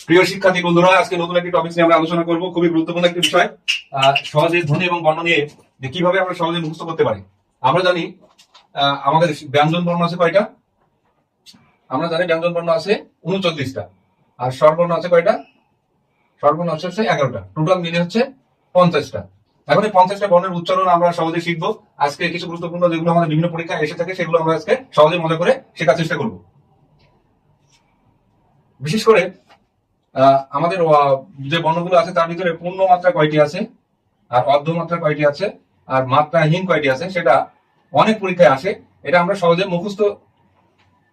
প্রিয় শিক্ষার্থী বন্ধুরা, আজকে নতুন একটি টপিক নিয়ে আমরা আলোচনা করব। খুবই গুরুত্বপূর্ণ একটি বিষয়, সহজে ধ্বনি এবং বর্ণ নিয়ে যে কিভাবে আমরা সহজে মুখস্থ করতে পারি। আমরা জানি আমাদের ব্যঞ্জন বর্ণ আছে কয়টা? আমরা জানি ব্যঞ্জন বর্ণ আছে 39টা, আর স্বরবর্ণ আছে কয়টা? স্বরবর্ণ আছে 11টা, টোটাল মিলে হচ্ছে 50টা। এখন এই 50টা বর্ণের উচ্চারণ আমরা সহজে শিখবো। আজকে কিছু গুরুত্বপূর্ণ যেগুলো আমাদের বিভিন্ন পরীক্ষায় এসে থাকে সেগুলো আমরা আজকে সহজে মজা করে শেখার চেষ্টা করব। বিশেষ করে আমাদের যে বর্ণগুলো আছে তার ভিতরে পূর্ণ মাত্রা কয়টি আছে, আর অর্ধ মাত্রা কয়টি আছে, আর মাত্রাহীন কয়টি আছে, সেটা অনেক পরীক্ষায় আসে। এটা আমরা সহজে মুখস্থ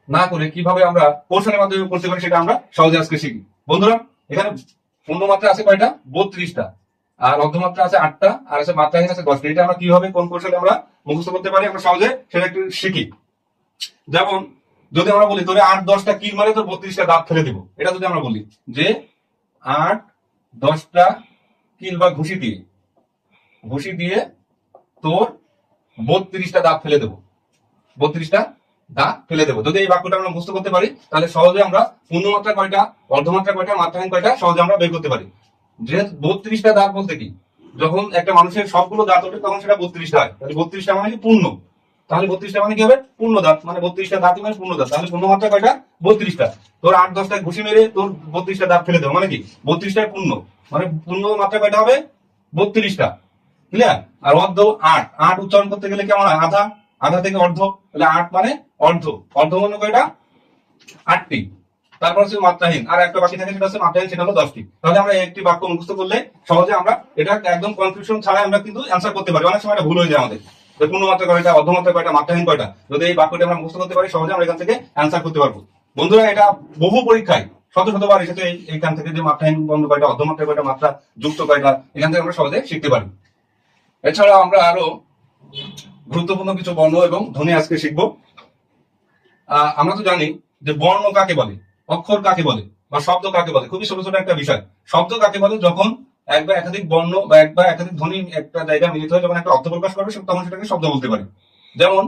না করে কিভাবে আমরা কৌশলের মাধ্যমে করতে পারি সেটা আমরা সহজে আজকে শিখি। বন্ধুরা, এখানে পূর্ণ মাত্রা আছে কয়টা? 32টা, আর অর্ধমাত্রা আছে 8টা, আর আছে মাত্রাহীন আছে 10টা। এটা আমরা কিভাবে কোন কৌশলে আমরা মুখস্থ করতে পারি আমরা সহজে সেটা একটু শিখি। যেমন যদি আমরা বলি তোরে 8-10টা কিল মারে তোর 32টা দাঁত ফেলে দিব, এটা যদি আমরা বলি যে 8-10টা কিল বা ঘুষি দিয়ে তোর 32টা দাঁত ফেলে দেবো, 32টা দাঁত ফেলে দেবো। যদি এই বাক্যটা আমরা মুখস্থ করতে পারি তাহলে সহজে আমরা পূর্ণমাত্রা কয়টা, অর্ধমাত্রা কয়টা, মাত্রাহীন কয়টা সহজে আমরা বের করতে পারি। যে 32টা দাঁত বলতে কি, যখন একটা মানুষের সবগুলো দাঁত ওঠে তখন সেটা 32টা হয়। তাহলে 32টা মানে কি? পূর্ণ। তাহলে 32টা মানে কি হবে? পূর্ণ দাঁত। মানে 32টা দাঁতই মানে পূর্ণ দাঁত। তাহলে পূর্ণমাত্রা কয়টা? 32টা। তোর 8-10টা ঘুষি মেরে তোর 32টা দাঁত ফেলে দেবো মানে কি? 32টাই পূর্ণ। মানে পূর্ণ মাত্রা কয়টা হবে? 32টা। ক্লিয়ার? আর অর্ধ 8 উচ্চারণ করতে গেলে কেমন হয়? আধা থেকে অর্ধ। তাহলে 8 মানে অর্ধ। অর্ধ মানে কয়টা? 8টি। তারপর হচ্ছে মাত্রাহীন, আর একটা বাকি থাকে সেটা হচ্ছে মাত্রাহীন, সেটা হলো 10টি। তাহলে আমরা একটি বাক্য মুখস্থ করলে সহজে আমরা এটা একদম কনফিউশন ছাড়াই আমরা কিন্তু অ্যান্সার করতে পারি। অনেক সময় এটা ভুল হয়ে যায় আমাদের, পূর্ণমাত্রা কয়টা, অর্ধমাত্রা কয়টা, মাত্রাহীন কয়টা। যদি এই বাক্যটি আমরা মুখস্থ করতে পারি সহজে আমরা এখান থেকে অ্যান্সার করতে পারবো। বন্ধুরা, এটা বহু পরীক্ষায় শতবার এসেছে। এইখান থেকে যে মাত্রাহীন বর্ণ কয়টা, অর্ধমাত্রা কয়টা, মাত্রা যুক্ত কয়টা, এখান থেকে আমরা সহজে শিখতে পারি। এছাড়া আমরা আরো গুরুত্বপূর্ণ কিছু বর্ণ এবং ধ্বনি আজকে শিখবো। আমরা তো জানি যে বর্ণ কাকে বলে, অক্ষর কাকে বলে, বা শব্দ কাকে বলে। খুবই ছোট ছোট একটা বিষয়। শব্দ কাকে বলে? যখন এক বা একাধিক বর্ণ বা এক বা একাধিক ধ্বনি একটা জায়গায় মিলিত হয়ে যখন একটা অর্থ প্রকাশ করবে তখন সেটাকে শব্দ বলতে পারি। যেমন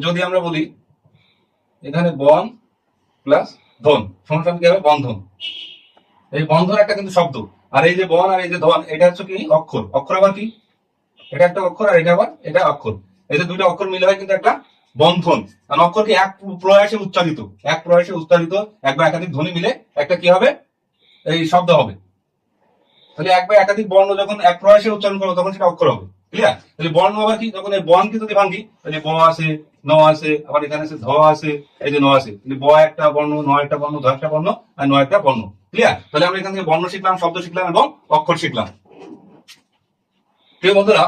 যদি আমরা বলি এখানে বন প্লাস ধন সমান কি হবে? বন্ধন। এই বন্ধন একটা কিন্তু শব্দ, আর এই যে বন আর এই যে ধন এটা হচ্ছে কি? অক্ষর। অক্ষর আবার কি? এটা একটা অক্ষর আর এটা অক্ষর। এই যে দুইটা অক্ষর মিলে হয় কিন্তু একটা বন্ধন। কারণ অক্ষর কি? এক প্রয়াসে উচ্চারিত, এক বা একাধিক ধ্বনি মিলে একটা কি হবে? এই শব্দ হবে। তাহলে এক বা একাধিক বর্ণ যখন এক প্রয়াসে উচ্চারণ করবো তখন সেটা অক্ষর হবে। ক্লিয়ার? তাহলে বর্ণ আবার কি? যখন এই বন কি যদি ভাঙ্গি, তাহলে ব আছে, ন আছে, আবার এখানে আছে ধ আছে, এই যে ন আছে, তাহলে ব একটা বর্ণ, ন একটা বর্ণ, ধ একটা বর্ণ, আর ন একটা বর্ণ। ক্লিয়ার? তাহলে আমরা এখান থেকে বর্ণ শিখলাম, শব্দ শিখলাম এবং অক্ষর শিখলাম। প্রিয় বন্ধুরা,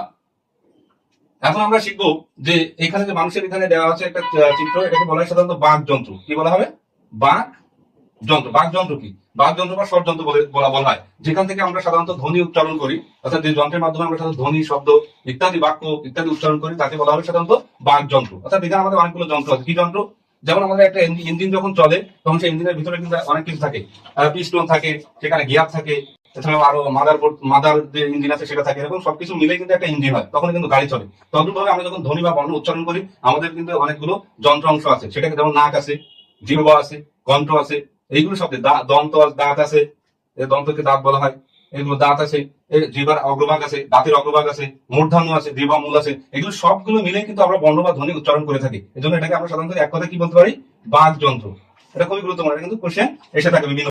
এখন আমরা শিখবো যে এখানে যে মানুষের এখানে দেওয়া আছে একটা চিত্র, এটাকে বলা হয় সাধারণত বাক যন্ত্র। কি বলা হবে? বাক যন্ত্র। বাক যন্ত্র কি? বাক যন্ত্র বা স্বর যন্ত্র বলা হয়, যেখান থেকে আমরা সাধারণত ধ্বনি উচ্চারণ করি। অর্থাৎ যে যন্ত্রের মাধ্যমে আমরা সাধারণত ধ্বনি, শব্দ ইত্যাদি, বাক্য ইত্যাদি উচ্চারণ করি তাকে বলা হবে সাধারণত বাক যন্ত্র। অর্থাৎ এখানে আমাদের অনেকগুলো যন্ত্র আছে। কি যন্ত্র? যেমন আমাদের একটা ইঞ্জিন যখন চলে তখন সেই ইঞ্জিনের ভিতরে কিন্তু অনেক কিছু থাকে। পিস্টন থাকে, সেখানে গিয়ার থাকে, এছাড়াও আরো মাদার যে ইঞ্জিন আছে সেটা থাকে। এরকম সবকিছু মিলে কিন্তু একটা ইঞ্জিন হয়, তখন কিন্তু গাড়ি চলে। তদ্রুপভাবে আমরা যখন ধ্বনি বা বর্ণ উচ্চারণ করি আমাদের কিন্তু অনেকগুলো যন্ত্র অংশ আছে। সেটাকে যেমন নাক আছে, জিহ্বা আছে, কণ্ঠ আছে, এইগুলো শব্দে দাঁত আছে, দন্তকে দাঁত বলা হয়। এগুলো দাঁত আছে, জিহ্বার অগ্রভাগ আছে, দাঁতের অগ্রভাগ আছে, মূর্ধন্য আছে, জিহ্বা মূল আছে। এগুলো সবগুলো মিলে কিন্তু আমরা বর্ণ বা ধ্বনি উচ্চারণ করে থাকি। এই জন্য এটাকে আমরা সাধারণত এক কথা কি বলতে পারি? বাক যন্ত্র। এটা খুবই গুরুত্বপূর্ণ। এটা কিন্তু কোশ্চেন এসে থাকে বিভিন্ন